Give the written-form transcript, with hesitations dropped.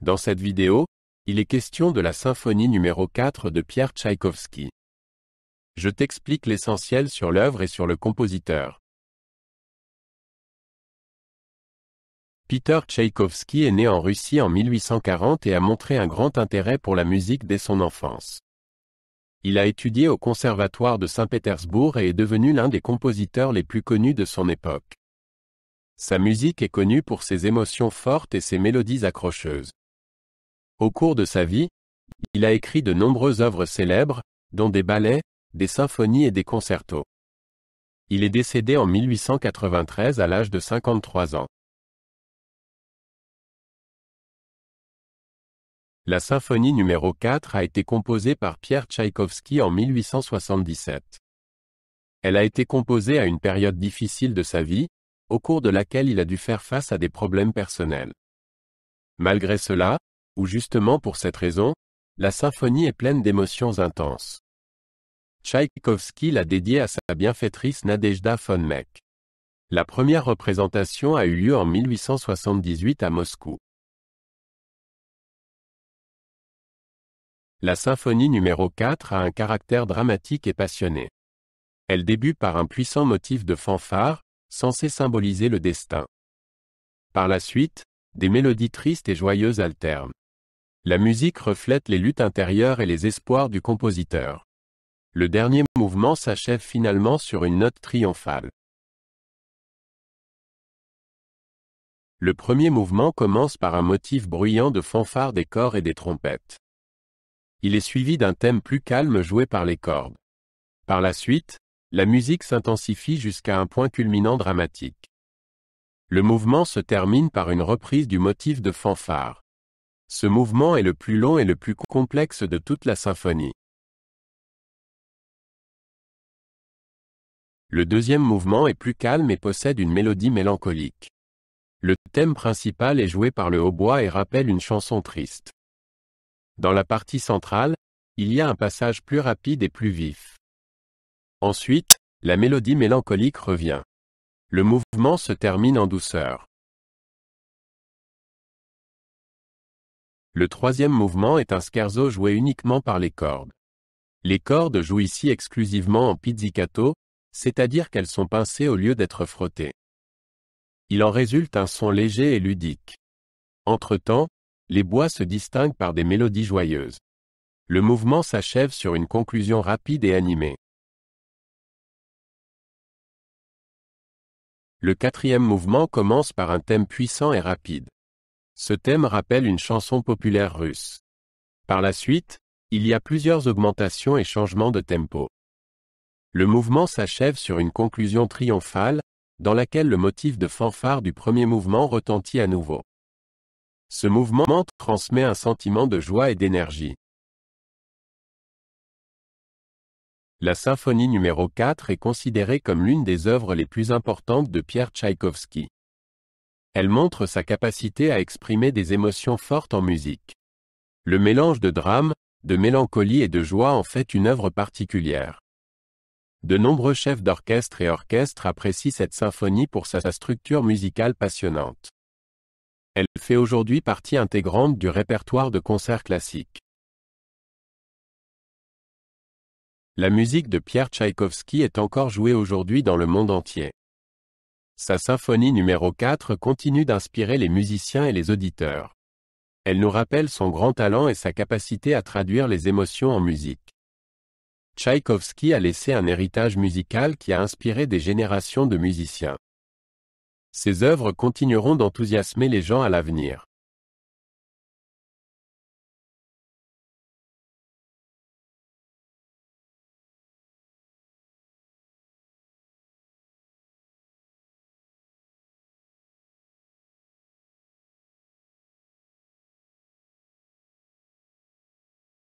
Dans cette vidéo, il est question de la symphonie numéro 4 de Pierre Tchaïkovski. Je t'explique l'essentiel sur l'œuvre et sur le compositeur. Peter Tchaïkovski est né en Russie en 1840 et a montré un grand intérêt pour la musique dès son enfance. Il a étudié au Conservatoire de Saint-Pétersbourg et est devenu l'un des compositeurs les plus connus de son époque. Sa musique est connue pour ses émotions fortes et ses mélodies accrocheuses. Au cours de sa vie, il a écrit de nombreuses œuvres célèbres, dont des ballets, des symphonies et des concertos. Il est décédé en 1893 à l'âge de 53 ans. La symphonie numéro 4 a été composée par Pierre Tchaïkovski en 1877. Elle a été composée à une période difficile de sa vie, au cours de laquelle il a dû faire face à des problèmes personnels. Malgré cela, ou justement pour cette raison, la symphonie est pleine d'émotions intenses. Tchaïkovski l'a dédiée à sa bienfaitrice Nadejda von Meck. La première représentation a eu lieu en 1878 à Moscou. La symphonie numéro 4 a un caractère dramatique et passionné. Elle débute par un puissant motif de fanfare, censé symboliser le destin. Par la suite, des mélodies tristes et joyeuses alternent. La musique reflète les luttes intérieures et les espoirs du compositeur. Le dernier mouvement s'achève finalement sur une note triomphale. Le premier mouvement commence par un motif bruyant de fanfare des cors et des trompettes. Il est suivi d'un thème plus calme joué par les cordes. Par la suite, la musique s'intensifie jusqu'à un point culminant dramatique. Le mouvement se termine par une reprise du motif de fanfare. Ce mouvement est le plus long et le plus complexe de toute la symphonie. Le deuxième mouvement est plus calme et possède une mélodie mélancolique. Le thème principal est joué par le hautbois et rappelle une chanson triste. Dans la partie centrale, il y a un passage plus rapide et plus vif. Ensuite, la mélodie mélancolique revient. Le mouvement se termine en douceur. Le troisième mouvement est un scherzo joué uniquement par les cordes. Les cordes jouent ici exclusivement en pizzicato, c'est-à-dire qu'elles sont pincées au lieu d'être frottées. Il en résulte un son léger et ludique. Entre-temps, les bois se distinguent par des mélodies joyeuses. Le mouvement s'achève sur une conclusion rapide et animée. Le quatrième mouvement commence par un thème puissant et rapide. Ce thème rappelle une chanson populaire russe. Par la suite, il y a plusieurs augmentations et changements de tempo. Le mouvement s'achève sur une conclusion triomphale, dans laquelle le motif de fanfare du premier mouvement retentit à nouveau. Ce mouvement transmet un sentiment de joie et d'énergie. La symphonie numéro 4 est considérée comme l'une des œuvres les plus importantes de Pierre Tchaïkovski. Elle montre sa capacité à exprimer des émotions fortes en musique. Le mélange de drame, de mélancolie et de joie en fait une œuvre particulière. De nombreux chefs d'orchestre et orchestres apprécient cette symphonie pour sa structure musicale passionnante. Elle fait aujourd'hui partie intégrante du répertoire de concerts classiques. La musique de Pierre Tchaïkovski est encore jouée aujourd'hui dans le monde entier. Sa symphonie numéro 4 continue d'inspirer les musiciens et les auditeurs. Elle nous rappelle son grand talent et sa capacité à traduire les émotions en musique. Tchaïkovski a laissé un héritage musical qui a inspiré des générations de musiciens. Ses œuvres continueront d'enthousiasmer les gens à l'avenir.